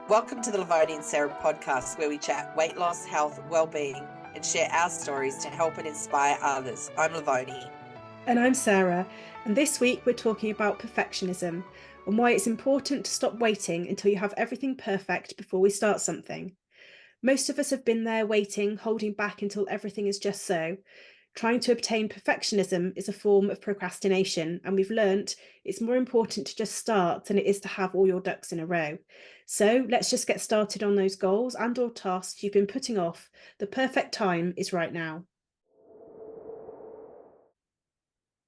Welcome to the Lovoni and Sarah podcast, where we chat weight loss, health, well-being, and share our stories to help and inspire others. I'm Lovoni. And I'm Sarah, and this week we're talking about perfectionism and why it's important to stop waiting until you have everything perfect before we start something. Most of us have been there waiting, holding back until everything is just so. Trying to obtain perfectionism is a form of procrastination, and we've learnt it's more important to just start than it is to have all your ducks in a row. So let's just get started on those goals and/or tasks you've been putting off. The perfect time is right now.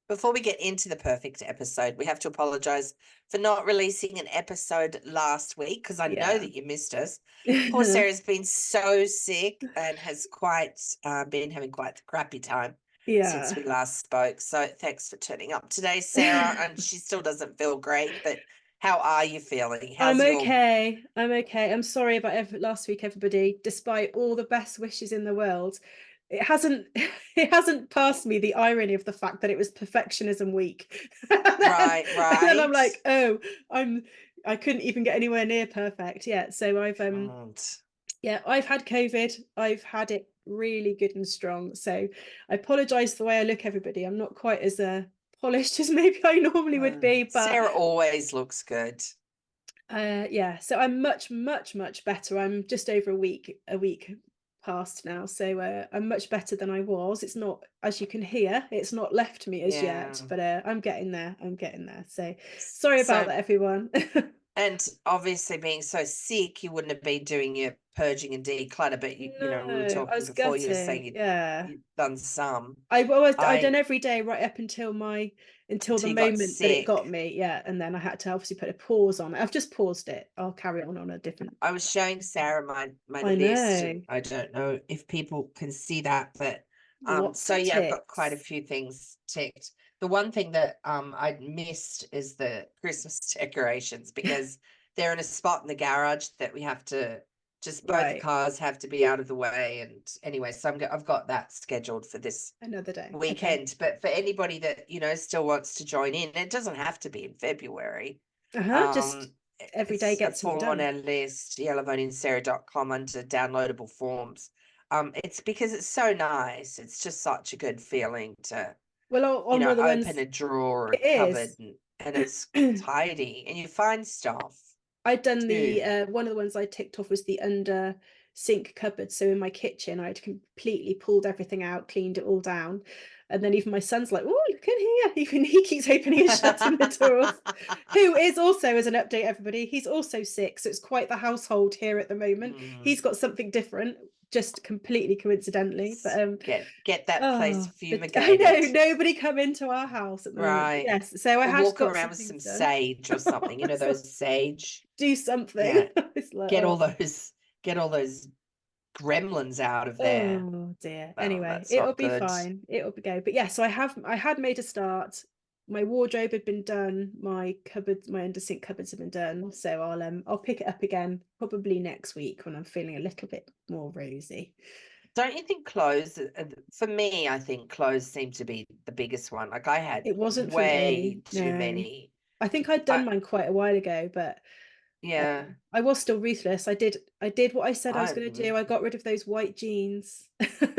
Before we get into the perfect episode, we have to apologise for not releasing an episode last week because I know that you missed us. Poor Sarah's been so sick and has been having quite the crappy time since we last spoke. So thanks for turning up today, Sarah. And she still doesn't feel great, but how are you feeling? I'm okay. I'm sorry about last week, everybody. Despite all the best wishes in the world, it hasn't passed me the irony of the fact that it was perfectionism week. Right. And then I'm like, I couldn't even get anywhere near perfect yet. So I've had COVID. I've had it really good and strong. So I apologize for the way I look, everybody. I'm not quite as polished as maybe I normally would be, but Sarah always looks good. So I'm much better. I'm just over a week past now, so I'm much better than I was. It's not, as you can hear, it's not left me as yet, but I'm getting there. So sorry about that, everyone. And obviously being so sick, you wouldn't have been doing your purging and declutter, but we were talking before, you were saying you'd done some. I done every day right up until the moment that it got me, and then I had to obviously put a pause on it. I've just paused it. I'll carry on a different. I was showing Sarah my list, and I don't know if people can see that, but I've got quite a few things ticked. The one thing that I missed is the Christmas decorations, because they're in a spot in the garage that we have to both cars have to be out of the way. And anyway, so I've got that scheduled for this another day weekend. Okay. But for anybody that still wants to join in, it doesn't have to be in February. Just every day get some done. On our list, lovoniandsarah.com, under downloadable forms. It's because it's so nice. It's just such a good feeling to open a drawer or a cupboard and it's tidy and you find stuff. I'd done one of the ones I ticked off was the under sink cupboard. So in my kitchen, I'd completely pulled everything out, cleaned it all down. And then even my son's like, oh, look in here. Even he keeps opening and shutting the doors. Who is also, as an update, everybody, he's also sick. So it's quite the household here at the moment. He's got something different, just completely coincidentally. But get that place fumigated. I know, nobody come into our house at the moment. Yes. So I had to walk around with some sage or something, those sage. Do something. Like, get all those gremlins out of there. Oh dear. Anyway, it'll be fine. It'll be go. But yeah, so I had made a start. My wardrobe had been done. My cupboards, my under sink cupboards have been done. So I'll pick it up again probably next week when I'm feeling a little bit more rosy. Don't you think clothes? For me, I think clothes seem to be the biggest one. Like I had, it wasn't way too many. I think I'd done mine quite a while ago, but I was still ruthless. I did what I said I was going to do. I got rid of those white jeans.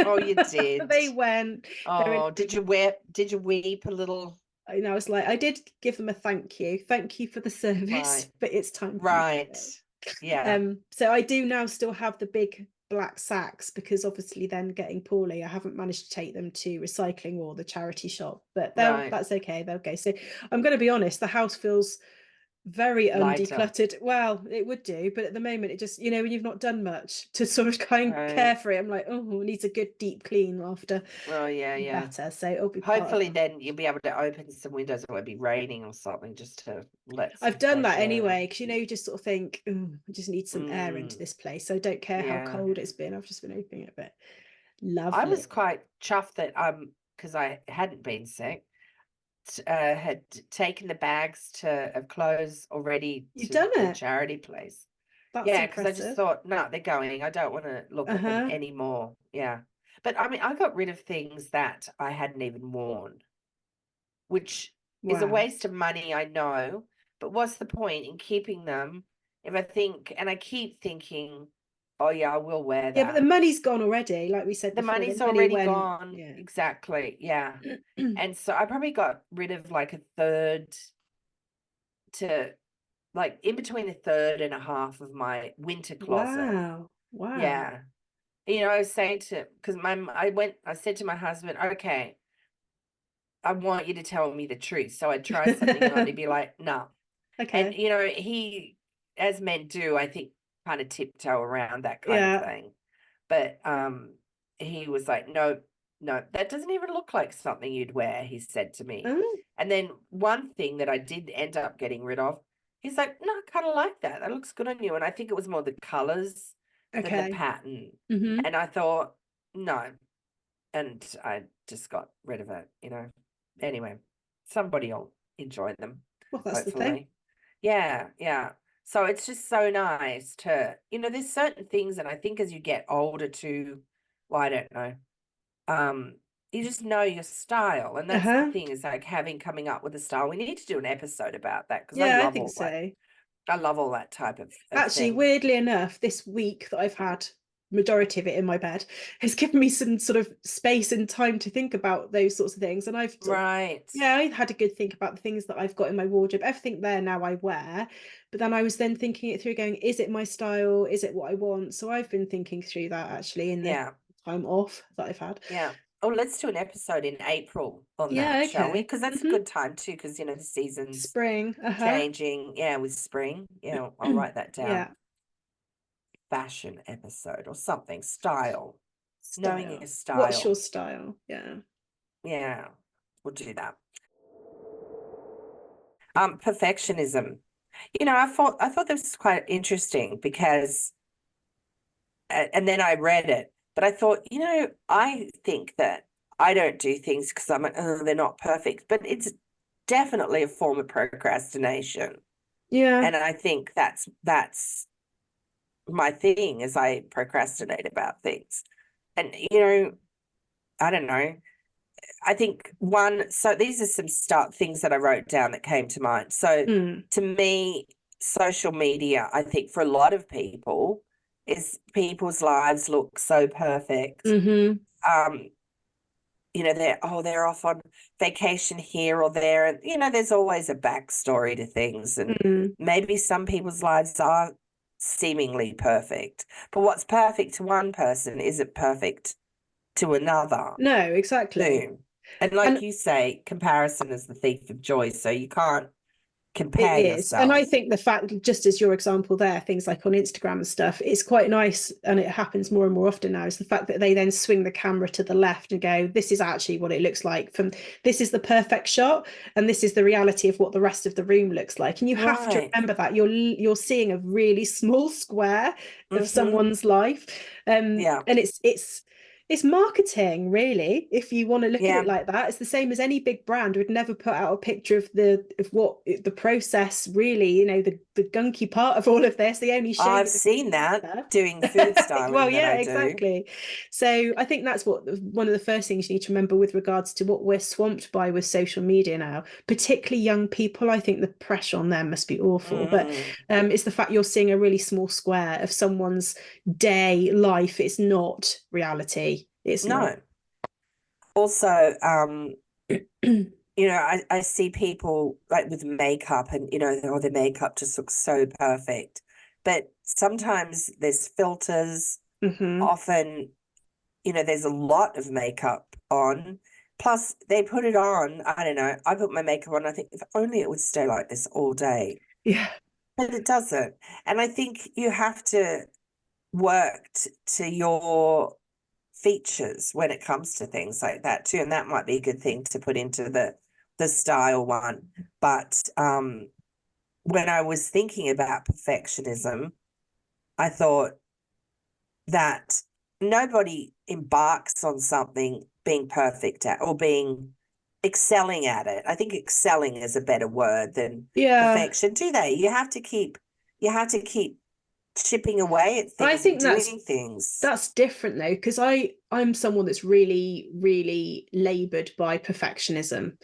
Oh, you did. They went. Oh, did you weep a little? I was like, I did give them a thank you for the service, but it's time for so I do now still have the big black sacks, because obviously then getting poorly, I haven't managed to take them to recycling or the charity shop, but that's okay, they'll go. So I'm going to be honest, the house feels very undecluttered. Well, it would do, but at the moment it just, when you've not done much to sort of care for it, I'm like, oh, it needs a good deep clean after. Better. So it'll be hopefully then you'll be able to open some windows. It won't be raining or something, just to let I've done that anyway, because you just sort of think, I just need some air into this place. So I don't care how cold it's been. I've just been opening it a bit. Lovely. I was quite chuffed that because I hadn't been sick, had taken the bags of clothes already to the charity place. That's because I just thought, no, they're going. I don't want to look at them anymore. But I mean, I got rid of things that I hadn't even worn, which is a waste of money, I know. But what's the point in keeping them if I think, and I keep thinking, oh yeah, I will wear that. Yeah, but the money's gone already, like we said the before. money's The money already went, gone. yeah. Exactly. Yeah. And so I probably got rid of like a third to like in between a third and a half of my winter closet. Wow. Yeah. You know, I was saying to, because I said to my husband, okay, I want you to tell me the truth. So I'd try something on, he'd be like, no. And, Okay. you know, he, as men do, I think, kind of tiptoe around that kind of thing. But he was like, no, that doesn't even look like something you'd wear, he said to me. Oh, And then one thing that I did end up getting rid of, he's like, no, I kind of like that. That looks good on you. And I think it was more the colors than the okay. pattern. Mm-hmm. And I thought, no. And I just got rid of it, you know. Anyway, somebody will enjoy them, Well, that's the thing. hopefully. Yeah, yeah. So it's just so nice to, you know, there's certain things, and I think as you get older too, well, I don't know, you just know your style, and that's the thing, is like coming up with a style. We need to do an episode about that, because Yeah, I think so. I love all that type of Actually, thing. weirdly enough, this week that I've had majority of it in my bed has given me some sort of space and time to think about those sorts of things. And I've sort of, I had a good think about the things that I've got in my wardrobe. Everything there now I wear, but then I was then thinking it through, going, is it my style? Is it what I want? So I've been thinking through that actually in the time off that I've had. Yeah. Oh, let's do an episode in April on Yeah, that, okay. shall we? Because that's a good time too, because, you know, the season's spring, changing. Yeah, with spring. Yeah, I'll write that down. Yeah. Fashion episode or something. Style. Knowing your style. What's your style? Yeah. Yeah, we'll do that. Perfectionism. You know, I thought this was quite interesting because, and then I read it, but I thought, you know, I think that I don't do things because I'm like, oh, they're not perfect, but it's definitely a form of procrastination. Yeah. And I think that's my thing, is I procrastinate about things. And, you know, I don't know. I think so these are some things that I wrote down that came to mind. So to me, social media, I think for a lot of people, is people's lives look so perfect. Mm-hmm. You know, they're off on vacation here or there. And, you know, there's always a backstory to things. And maybe some people's lives are seemingly perfect. But what's perfect to one person isn't perfect to another. No, exactly. And like you say, comparison is the thief of joy. So you can't compare yourself. And I think the fact, just as your example there, things like on Instagram and stuff, it's quite nice, and it happens more and more often now, is the fact that they then swing the camera to the left and go, this is actually what it looks like this is the perfect shot, and this is the reality of what the rest of the room looks like. And you have to remember that you're seeing a really small square of someone's life. And it's marketing, really, if you want to look at it like that. It's the same as any big brand would never put out a picture of what the process, really, you know, the gunky part of all of this. They only show I've seen that doing food styling. Well, yeah, exactly. So I think that's one of the first things you need to remember with regards to what we're swamped by with social media now, particularly young people. I think the pressure on them must be awful. But it's the fact you're seeing a really small square of someone's day life. It's not reality. It's not. Also, you know, I see people like with makeup, and, you know, their makeup just looks so perfect. But sometimes there's filters. Often, you know, there's a lot of makeup on. Plus, they put it on. I don't know. I put my makeup on. I think if only it would stay like this all day. Yeah. But it doesn't. And I think you have to work to your features when it comes to things like that too, and that might be a good thing to put into the style one. But when I was thinking about perfectionism, I thought that nobody embarks on something being perfect at, or excelling at it. I think excelling is a better word than perfection, do they? You have to keep chipping away at things. I think doing things. That's different though, because I'm someone that's really, really laboured by perfectionism,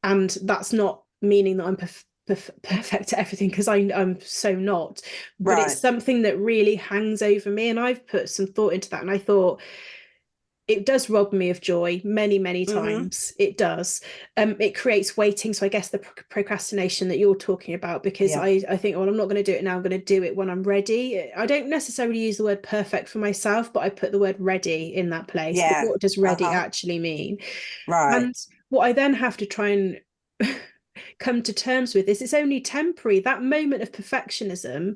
and that's not meaning that I'm perfect at everything, because I'm so not, but Right. it's something that really hangs over me, and I've put some thought into that, and I thought it does rob me of joy many times. It does. It creates waiting. So I guess the procrastination that you're talking about, because I think, well, I'm not going to do it now, I'm going to do it when I'm ready. I don't necessarily use the word perfect for myself, but I put the word ready in that place. But what does ready actually mean? Right. And what I then have to try and come to terms with is it's only temporary. That moment of perfectionism,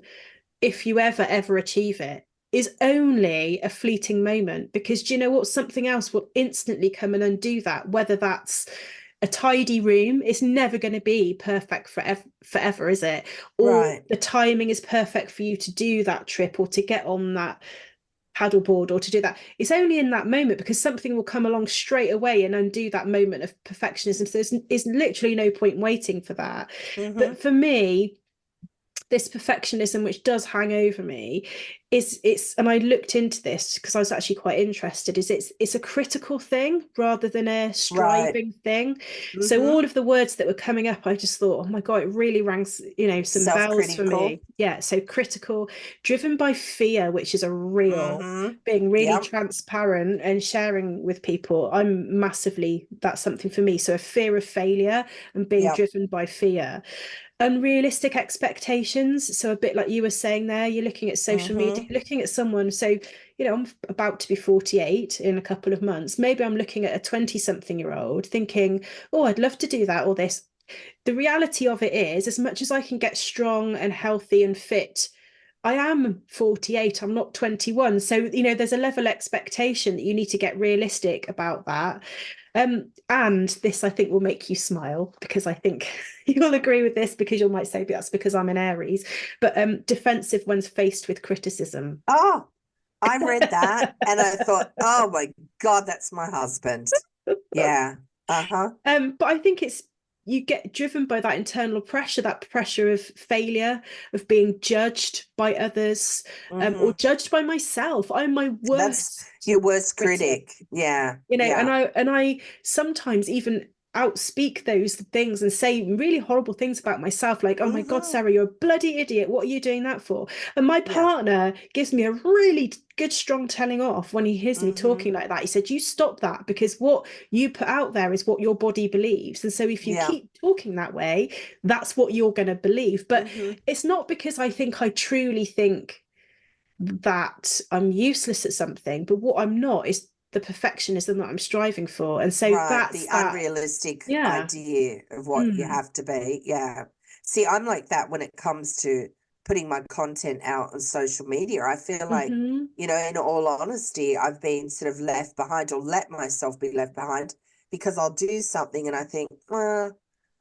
if you ever achieve it, is only a fleeting moment, because do you know what? Something else will instantly come and undo that, whether that's a tidy room. It's never going to be perfect forever, is it? Or the timing is perfect for you to do that trip or to get on that paddleboard or to do that. It's only in that moment, because something will come along straight away and undo that moment of perfectionism. So there's literally no point waiting for that. But for me, this perfectionism which does hang over me it's and I looked into this because I was actually quite interested, is it's a critical thing rather than a striving thing. So all of the words that were coming up, I just thought, oh my god, it really rings, some bells for me. So critical, driven by fear, which is a real being really transparent and sharing with people. That's something for me. So a fear of failure and being driven by fear. Unrealistic expectations. So a bit like you were saying there, you're looking at social media, looking at someone. So, I'm about to be 48 in a couple of months. Maybe I'm looking at a 20-something-year-old thinking, oh, I'd love to do that or this. The reality of it is, as much as I can get strong and healthy and fit, I am 48, I'm not 21. So, there's a level expectation that you need to get realistic about that. And this, I think, will make you smile, because I think you'll agree with this, because you might say that's because I'm an Aries, but defensive when faced with criticism. Oh, I read that and I thought, oh my God, that's my husband. Yeah. But I think you get driven by that internal pressure, that pressure of failure, of being judged by others, or judged by myself. I'm my worst. That's your worst critic. Yeah. And I sometimes even outspeak those things and say really horrible things about myself, like, oh my God, Sarah, you're a bloody idiot. What are you doing that for? And my partner gives me a really good, strong telling off when he hears me talking like that. He said, you stop that, because what you put out there is what your body believes. And so if you keep talking that way, that's what you're going to believe. But it's not because I truly think that I'm useless at something, but what I'm not is the perfectionism that I'm striving for. And so that's the unrealistic idea of what you have to be. Yeah. See, I'm like that when it comes to putting my content out on social media. I feel like, in all honesty, I've been sort of left behind, or let myself be left behind, because I'll do something and I think, I'll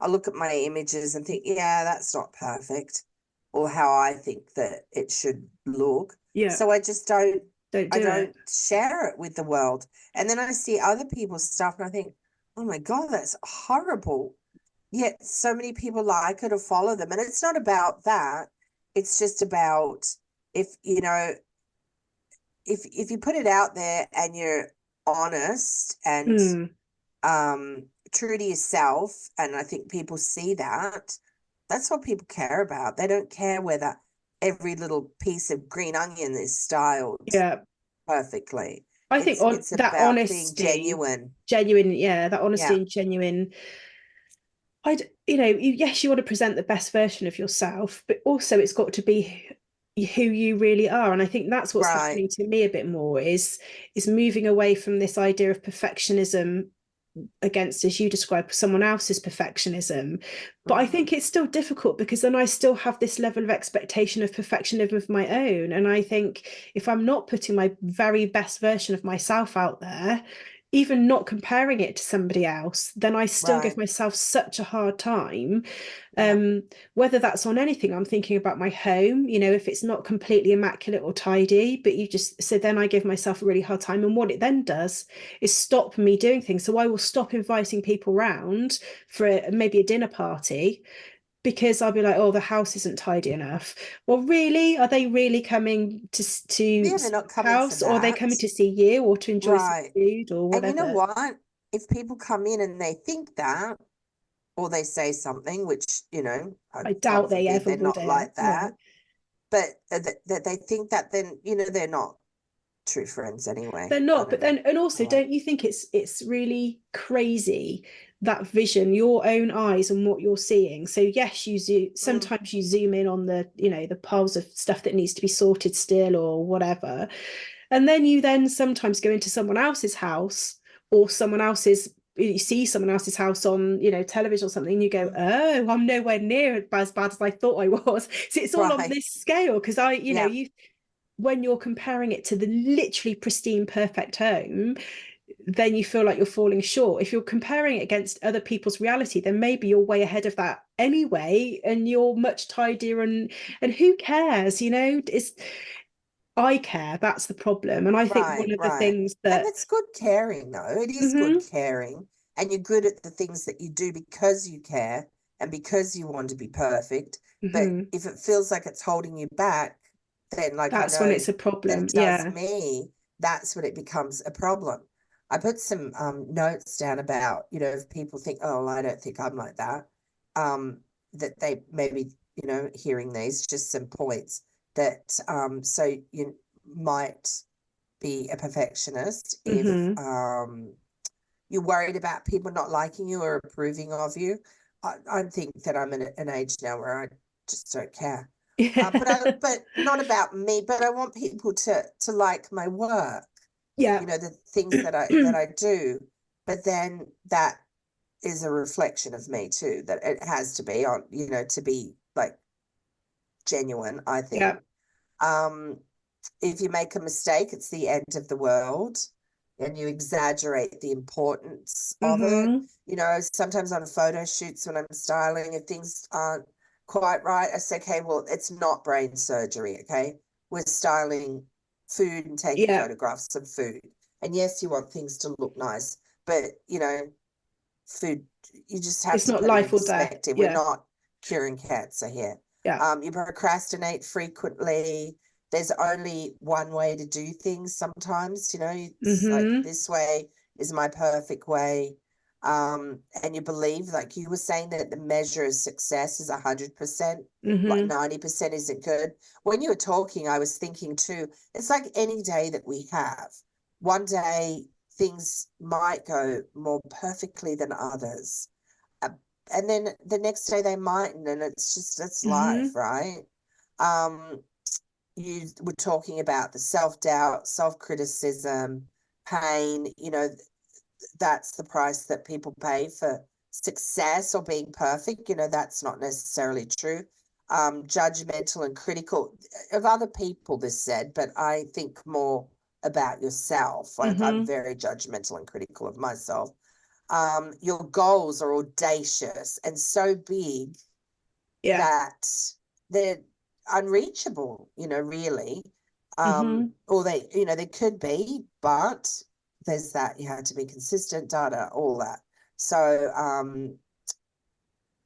look at my images and think, yeah, that's not perfect, or how I think that it should look. Yeah. So I just don't share it with the world. And then I see other people's stuff and I think, oh my God, that's horrible. Yet so many people like it or follow them. And it's not about that. It's just about if you put it out there and you're honest and true to yourself, and I think people see that, that's what people care about. They don't care whether every little piece of green onion is styled perfectly. I think it's that about honesty, being genuine, that honesty and genuine. Yes, you want to present the best version of yourself, but also it's got to be who you really are. And I think that's what's happening to me a bit more, is moving away from this idea of perfectionism against, as you describe, someone else's perfectionism. But I think it's still difficult, because then I still have this level of expectation of perfectionism of my own. And I think if I'm not putting my very best version of myself out there, even not comparing it to somebody else, then I still give myself such a hard time. Whether that's on anything, I'm thinking about my home, if it's not completely immaculate or tidy, but so then I give myself a really hard time. And what it then does is stop me doing things. So I will stop inviting people round for maybe a dinner party, because I'll be like, oh, the house isn't tidy enough. Well, really, are they really coming to they're not coming house, for that. or are they coming to see you or to enjoy some food or whatever? And you know what? If people come in and they think that, or they say something, which, you know, I God doubt they forbid ever they're not like wouldn't. that. No. But that they think that then, you know, they're not true friends anyway. They're I not, don't but know. then, and also, don't you think it's really crazy, that vision, your own eyes and what you're seeing? So yes, sometimes you zoom in on the, you know, the piles of stuff that needs to be sorted still or whatever. And then you then sometimes go into someone else's house, or you see someone else's house on, you know, television or something, and you go, oh, I'm nowhere near as bad as I thought I was. So it's all on this scale, because you know, when you're comparing it to the literally pristine, perfect home, then you feel like you're falling short. If you're comparing it against other people's reality, then maybe you're way ahead of that anyway, and you're much tidier, and who cares, you know? I care, that's the problem. And I think one of the things and that it's good caring, though. It is good caring, and you're good at the things that you do because you care and because you want to be perfect. But if it feels like it's holding you back, then, like, that's I know when it's a problem. that it does me, that's when it becomes a problem. I put some notes down about, you know, if people think, oh, I don't think I'm like that, that they maybe, you know, hearing these, just some points that so you might be a perfectionist if you're worried about people not liking you or approving of you. I think that I'm at an age now where I just don't care. But not about me, but I want people to like my work. Yeah. You know, the things that I do. But then that is a reflection of me too, that it has to be on, you know, to be like genuine, I think. If you make a mistake, it's the end of the world, and you exaggerate the importance of it. You know, sometimes on photo shoots when I'm styling, if things aren't quite right, I say, okay, well, it's not brain surgery, okay? We're styling food and taking photographs of food. And yes, you want things to look nice, but, you know, food, you just have it's to not put it in life or death. perspective. We're not curing cancer here. You procrastinate frequently. There's only one way to do things sometimes, you know, it's like this way is my perfect way. And you believe, like you were saying, that the measure of success is 100%, like 90% isn't good. When you were talking, I was thinking too, it's like any day that we have. One day things might go more perfectly than others. And then the next day they mightn't, and it's life, right? You were talking about the self-doubt, self-criticism, pain, you know, that's the price that people pay for success or being perfect. You know, that's not necessarily true. Judgmental and critical of other people, this said, but I think more about yourself. Like I'm very judgmental and critical of myself. Your goals are audacious and so big that they're unreachable, you know, really. Or they, you know, they could be, but there's that, you have to be consistent, data, all that. So,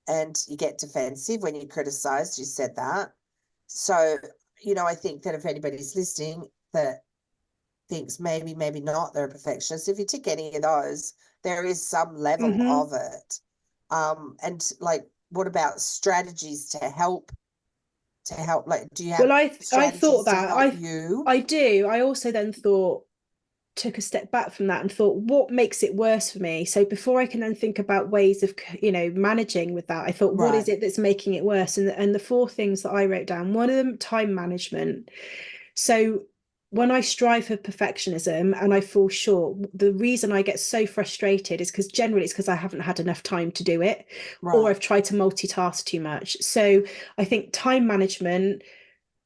and you get defensive when you're criticized, you said that. So, you know, I think that if anybody's listening that thinks maybe not they're a perfectionist, if you tick any of those, there is some level of it. And like, what about strategies to help like, do you have I thought strategies to that help you? I do. I also then took a step back from that and thought, what makes it worse for me? So before I can then think about ways of, you know, managing with that, I thought, what is it that's making it worse? And the four things that I wrote down, one of them, time management. So when I strive for perfectionism and I fall short, the reason I get so frustrated is because generally it's because I haven't had enough time to do it, or I've tried to multitask too much. So I think time management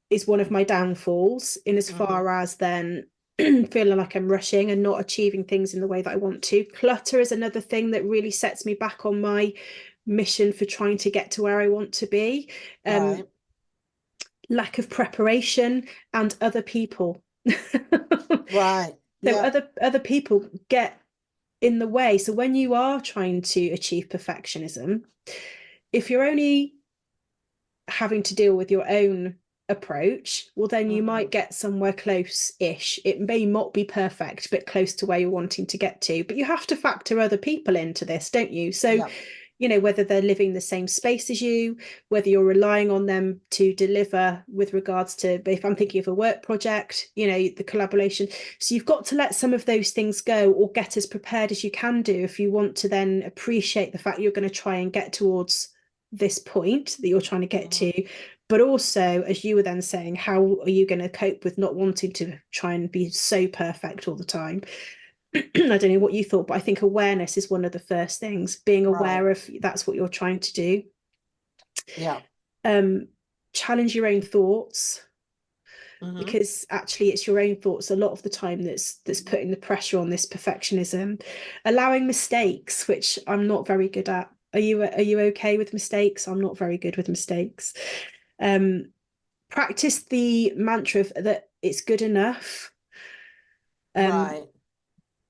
is one of my downfalls, in as far as then feeling like I'm rushing and not achieving things in the way that I want to. Clutter is another thing that really sets me back on my mission for trying to get to where I want to be. Lack of preparation and other people. So other people get in the way. So when you are trying to achieve perfectionism, if you're only having to deal with your own approach, well, then you might get somewhere close-ish. It may not be perfect, but close to where you're wanting to get to. But you have to factor other people into this, don't you? So you know, whether they're living the same space as you, whether you're relying on them to deliver with regards to, if I'm thinking of a work project, you know, the collaboration. So you've got to let some of those things go, or get as prepared as you can do if you want to then appreciate the fact you're going to try and get towards this point that you're trying to get to. But also, as you were then saying, how are you going to cope with not wanting to try and be so perfect all the time? I don't know what you thought, but I think awareness is one of the first things, being aware of that's what you're trying to do. Yeah. Challenge your own thoughts, because actually it's your own thoughts a lot of the time that's putting the pressure on this perfectionism. Allowing mistakes, which I'm not very good at. Are you okay with mistakes? I'm not very good with mistakes. Practice the mantra that it's good enough.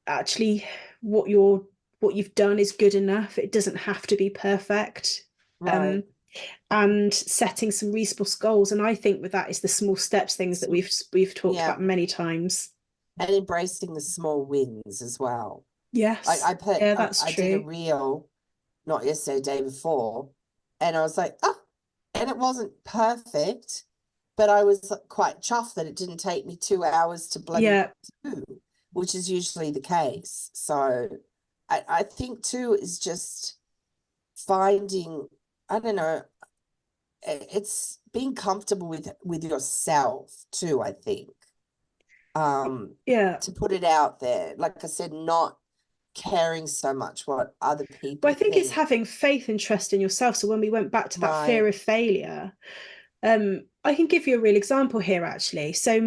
Actually, what you've done is good enough. It doesn't have to be perfect. And setting some reasonable goals. And I think with that is the small steps things that we've talked about many times. And embracing the small wins as well. Yes. I did a true. reel, not yesterday, day before, and I was like, oh, and it wasn't perfect, but I was quite chuffed that it didn't take me 2 hours to bloody do, which is usually the case. So I think too is just finding, I don't know, it's being comfortable with yourself too, I think. To put it out there, like I said, not caring so much what other people But I think it's having faith and trust in yourself. So when we went back to that fear of failure, I can give you a real example here, actually. So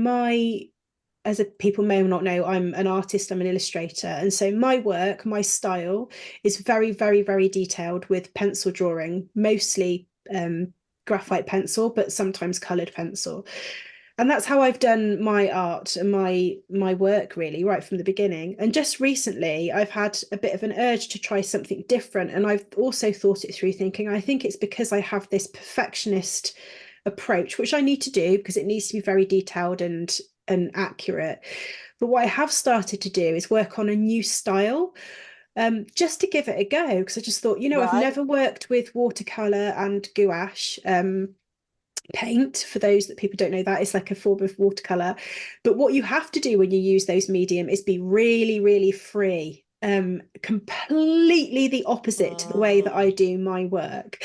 as people may not know, I'm an artist, I'm an illustrator. And so my work, my style is very, very, very detailed with pencil drawing, mostly graphite pencil, but sometimes coloured pencil. And that's how I've done my art and my work, really, right from the beginning. And just recently, I've had a bit of an urge to try something different. And I've also thought it through, thinking, I think it's because I have this perfectionist approach, which I need to do because it needs to be very detailed and accurate. But what I have started to do is work on a new style, just to give it a go, because I just thought, I've never worked with watercolor and gouache. Paint, for those that people don't know, that is like a form of watercolor. But what you have to do when you use those medium is be really, really free. Completely the opposite to the way that I do my work.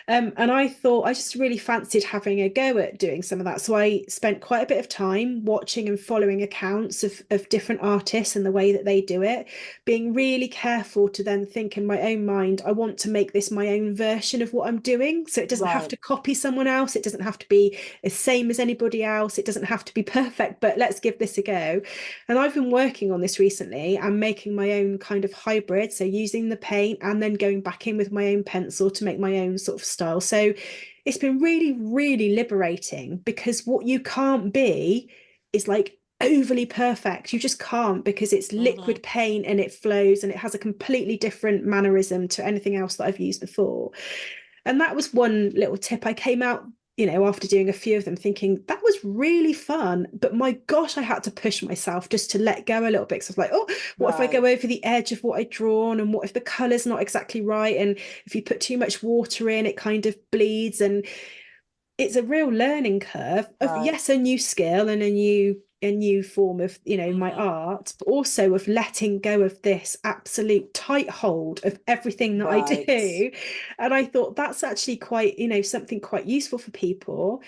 And I thought I just really fancied having a go at doing some of that. So I spent quite a bit of time watching and following accounts of different artists and the way that they do it, being really careful to then think in my own mind, I want to make this my own version of what I'm doing. So it doesn't have to copy someone else. It doesn't have to be the same as anybody else. It doesn't have to be perfect, but let's give this a go. And I've been working on this recently and making my own kind of hybrid. So using the paint and then going back in with my own pencil to make my own sort of style. So it's been really, really liberating, because what you can't be is like overly perfect. You just can't, because it's liquid paint and it flows and it has a completely different mannerism to anything else that I've used before. And that was one little tip. I came out, after doing a few of them, thinking that was really fun, but my gosh, I had to push myself just to let go a little bit. So I was like, oh, what if I go over the edge of what I'd drawn, and what if the color's not exactly right, and if you put too much water in, it kind of bleeds. And it's a real learning curve of, yes, a new skill and a new form of, my art, but also of letting go of this absolute tight hold of everything that I do. And I thought that's actually quite, something quite useful for people.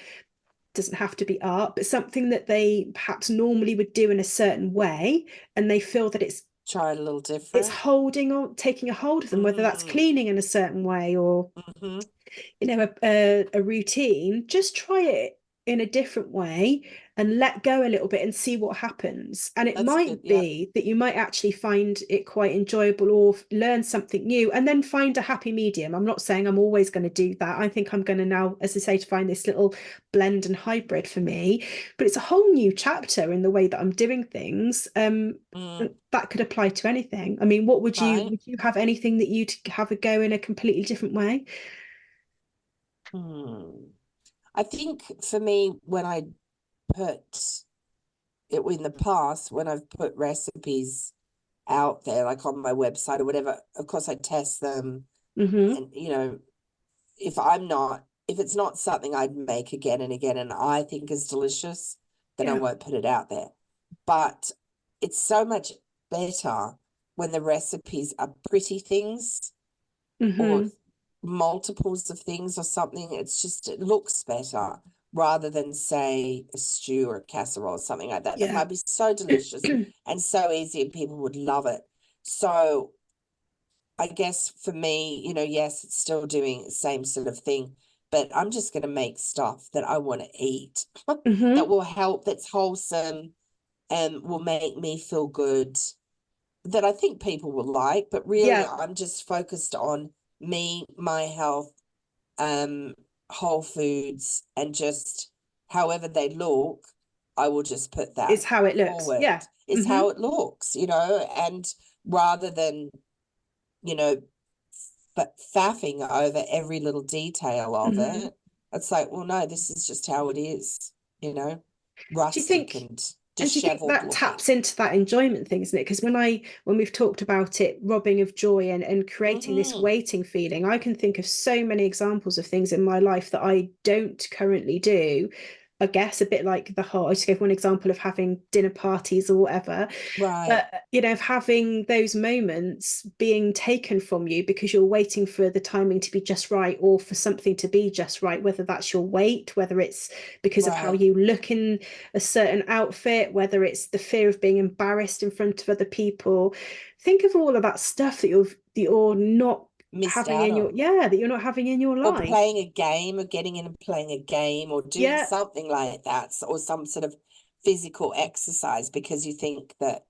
Doesn't have to be art, but something that they perhaps normally would do in a certain way, and they feel that it's try it a little different. It's holding on, taking a hold of them, whether that's cleaning in a certain way or a routine. Just try it in a different way and let go a little bit and see what happens. And it might be that you might actually find it quite enjoyable or learn something new, and then find a happy medium. I'm not saying I'm always going to do that. I think I'm going to now, as I say, to find this little blend and hybrid for me. But it's a whole new chapter in the way that I'm doing things. That could apply to anything. I mean, what would you have anything that you'd have a go in a completely different way? I think for me, when I put it in the past, when I've put recipes out there, like on my website or whatever, of course I test them And, you know, if it's not something I'd make again and again and I think is delicious, then I won't put it out there. But it's so much better when the recipes are pretty things or multiples of things or something. It looks better rather than, say, a stew or a casserole or something like that. That might be so delicious and so easy and people would love it. So I guess for me, you know, yes, it's still doing the same sort of thing, but I'm just going to make stuff that I want to eat that will help, that's wholesome and will make me feel good, that I think people will like. But really, I'm just focused on me, my health, whole foods, and just however they look, I will just put that. It's how it looks. Forward. Yeah. It's how it looks, you know, and rather than, you know, but faffing over every little detail of it, it's like, well, no, this is just how it is, you know, rustic and disheveled. Do you think that taps into that enjoyment thing, isn't it? Because when we've talked about it robbing of joy and creating this waiting feeling, I can think of so many examples of things in my life that I don't currently do. I guess a bit like I just gave one example of having dinner parties or whatever. Right. But, you know, of having those moments being taken from you because you're waiting for the timing to be just right or for something to be just right, whether that's your weight, whether it's because of how you look in a certain outfit, whether it's the fear of being embarrassed in front of other people. Think of all of that stuff that you're not having in your that you're not having in your life. Or playing a game, or getting in and playing a game, or doing something like that, or some sort of physical exercise because you think that,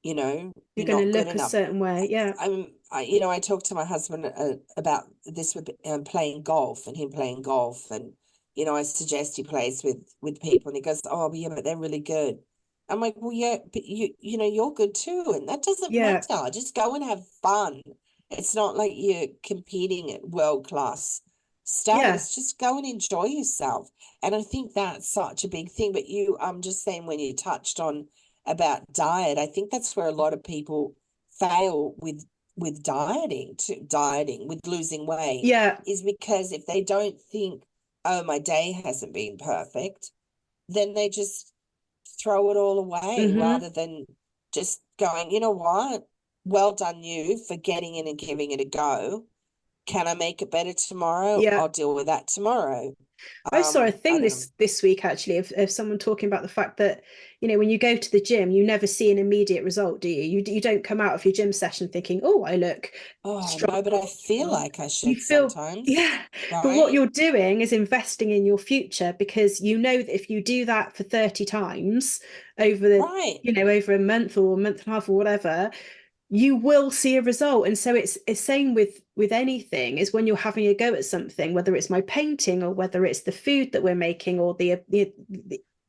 you know, you're going to look a certain way. You know, I talked to my husband about this with playing golf and him playing golf, and, you know, I suggest he plays with people, and he goes, oh, yeah, but they're really good. I'm like, well, yeah, but you know, you're good too, and that doesn't matter. Just go and have fun. It's not like you're competing at world-class status. Just go and enjoy yourself. And I think that's such a big thing. But I'm just saying, when you touched on about diet, I think that's where a lot of people fail with dieting, with losing weight, is because if they don't think, oh, my day hasn't been perfect, then they just throw it all away rather than just going, you know what, well done you for getting in and giving it a go. Can I make it better tomorrow? I'll deal with that tomorrow. I saw a thing this week actually of someone talking about the fact that, you know, when you go to the gym, you never see an immediate result, do you? You don't come out of your gym session thinking, oh, I look strong. No, but I feel like I should sometimes. Right? But what you're doing is investing in your future, because you know that if you do that for 30 times over over a month or a month and a half or whatever, you will see a result. And so it's same with anything, is when you're having a go at something, whether it's my painting or whether it's the food that we're making or the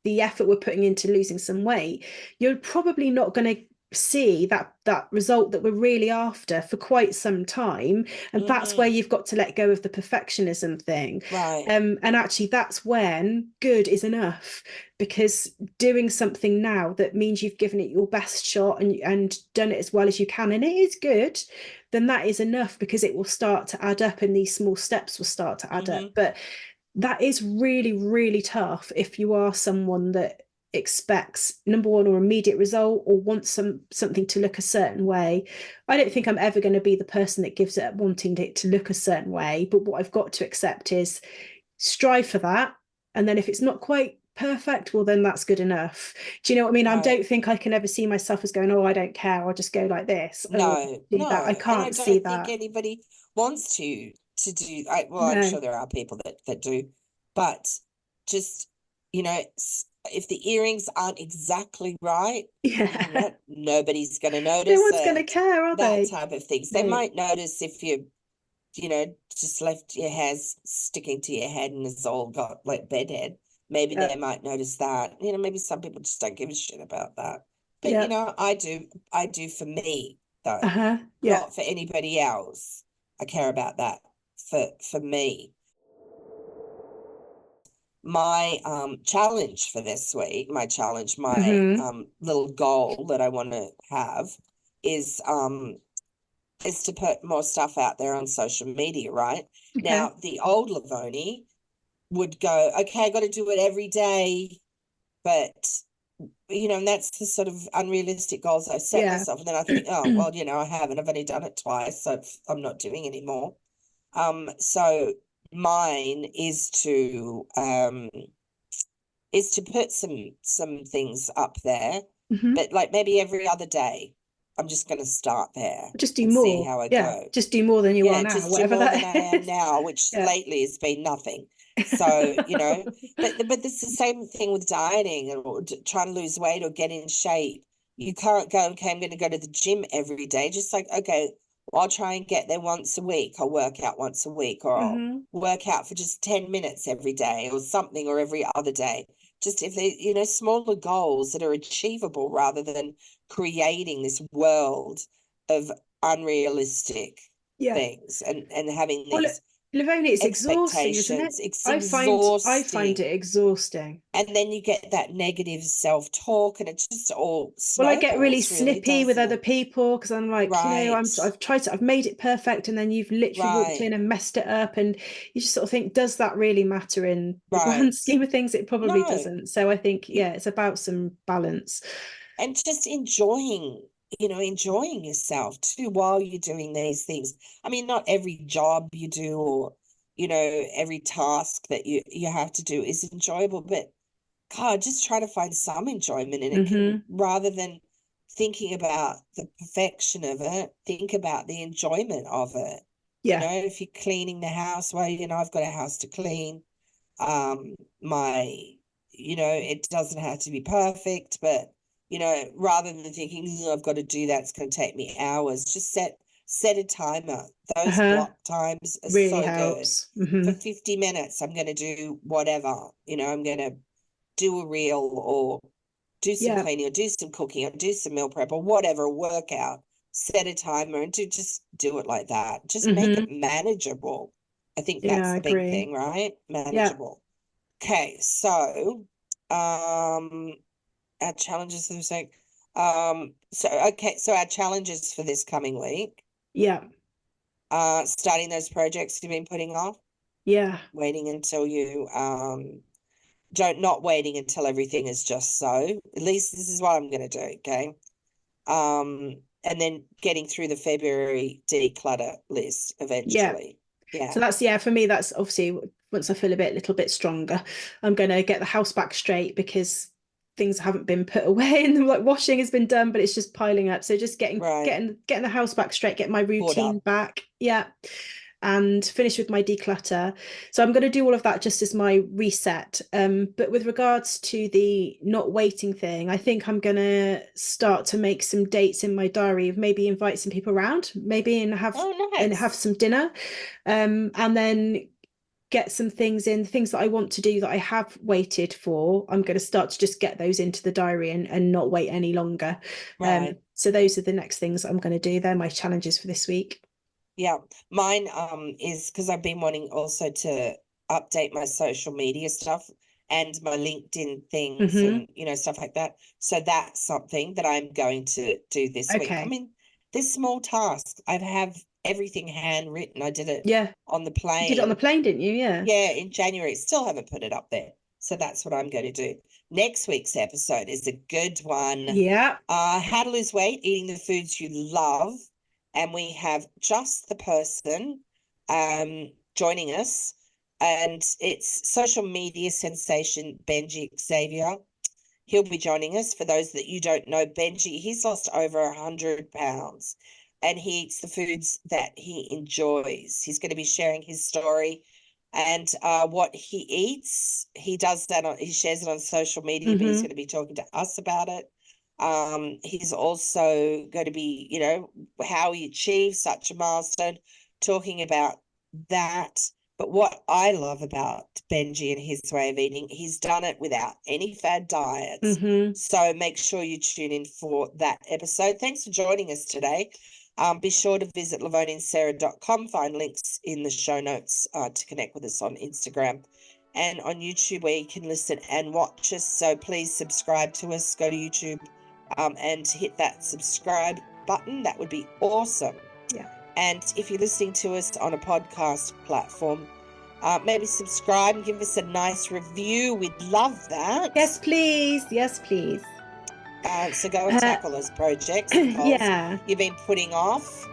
effort we're putting into losing some weight, you're probably not going to see that result that we're really after for quite some time. And that's where you've got to let go of the perfectionism thing, and actually that's when good is enough, because doing something now that means you've given it your best shot and done it as well as you can, and it is good, then that is enough, because it will start to add up and these small steps will start to add up. But that is really, really tough if you are someone that expects, number one, or immediate result, or wants something to look a certain way. I don't think I'm ever going to be the person that gives it up wanting it to look a certain way, but what I've got to accept is strive for that, and then if it's not quite perfect, well, then that's good enough. Do you know what I mean? I don't think I can ever see myself as going, oh, I don't care, I'll just go like this. No, that. I can't see that. I don't think anybody wants to do. I'm sure there are people that do, but just, you know, if the earrings aren't exactly right, nobody's going to notice. No one's going to care, are they? That type of things. They might notice if you know, just left your hairs sticking to your head and it's all got like bedhead. Maybe they might notice that. You know, maybe some people just don't give a shit about that. But you know, I do for me though. Not for anybody else. I care about that for me. My challenge for this week, my little goal that I want to have is is to put more stuff out there on social media, right? Okay. Now, the old Lovoni would go, okay, I got to do it every day, but and that's the sort of unrealistic goals I set myself. And then I think, oh, well, I haven't. I've only done it twice, so I'm not doing anymore. So mine is to put some things up there, but like maybe every other day. I'm just going to start there. Just do and more. See how I go. Just do more than you are now. Just whatever do more that than is. I am now, which lately has been nothing. So but it's the same thing with dieting or trying to lose weight or get in shape. You can't go, okay, I'm going to go to the gym every day. Just like, okay, I'll try and get there once a week. I'll work out once a week, or I'll work out for just 10 minutes every day or something, or every other day. Just if they, smaller goals that are achievable rather than creating this world of unrealistic things and having these Lovoni, it's exhausting, isn't it? It's exhausting. I find it exhausting. And then you get that negative self-talk, and it just all snowballs. Well, I get really snippy with other people because I'm like, I've made it perfect, and then you've literally walked in and messed it up, and you just sort of think, does that really matter in the grand scheme of things? It probably doesn't. So I think, it's about some balance. And just enjoying yourself too while you're doing these things. I mean, not every job you do or, every task that you have to do is enjoyable, but God, just try to find some enjoyment in it rather than thinking about the perfection of it. Think about the enjoyment of it. If you're cleaning the house, well, I've got a house to clean. It doesn't have to be perfect, but rather than thinking, I've got to do that, it's going to take me hours, just set a timer. Those block times are really so helps. good. For 50 minutes, I'm going to do whatever. I'm going to do a reel or do some cleaning or do some cooking or do some meal prep or whatever, a workout. Set a timer and just do it like that. Just make it manageable. I think that's the big thing, right? Manageable. Okay, so our challenges for this week. So our challenges for this coming week. Starting those projects you've been putting off. Waiting until you not waiting until everything is just so. At least this is what I'm going to do, okay? And then getting through the February declutter list eventually. So that's, for me, that's obviously once I feel a little bit stronger, I'm going to get the house back straight because things haven't been put away and like washing has been done, but it's just piling up. So just getting the house back straight, get my routine back. And finish with my declutter. So I'm going to do all of that just as my reset. But with regards to the not waiting thing, I think I'm going to start to make some dates in my diary of maybe invite some people around, maybe and have some dinner, and then get some things that I want to do that I have waited for. I'm going to start to just get those into the diary and not wait any longer. So those are the next things I'm going to do. They're my challenges for this week. Yeah, mine is because I've been wanting also to update my social media stuff and my LinkedIn things and stuff like that. So that's something that I'm going to do this week. I mean, this small task. I have everything handwritten. I did it on the plane. You did it on the plane, didn't you? Yeah, in January. Still haven't put it up there. So that's what I'm going to do. Next week's episode is a good one. How to lose weight, eating the foods you love. And we have just the person joining us, and it's social media sensation Benji Xavier. He'll be joining us. For those that you don't know, Benji, he's lost over 100 pounds, and he eats the foods that he enjoys. He's going to be sharing his story and what he eats. He does that he shares it on social media, but he's going to be talking to us about it. He's also going to be, how he achieved such a milestone, talking about that. But what I love about Benji and his way of eating, he's done it without any fad diets. So make sure you tune in for that episode. Thanks for joining us today. Be sure to visit lovoniandsarah.com, find links in the show notes to connect with us on Instagram and on YouTube, where you can listen and watch us. So please subscribe to us. Go to YouTube and hit that subscribe button. That would be awesome. And if you're listening to us on a podcast platform, maybe subscribe and give us a nice review. We'd love that. Yes, please. Yes, please. So go and tackle those projects and goals you've been putting off.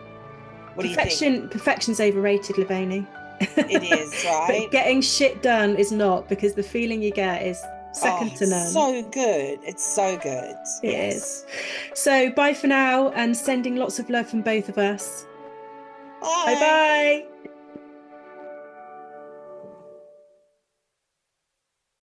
What do you think? Perfection's overrated, Lovoni. It is, right? But getting shit done is not, because the feeling you get is second to none. So good. It's so good. It is. So bye for now, and sending lots of love from both of us. Bye. Bye.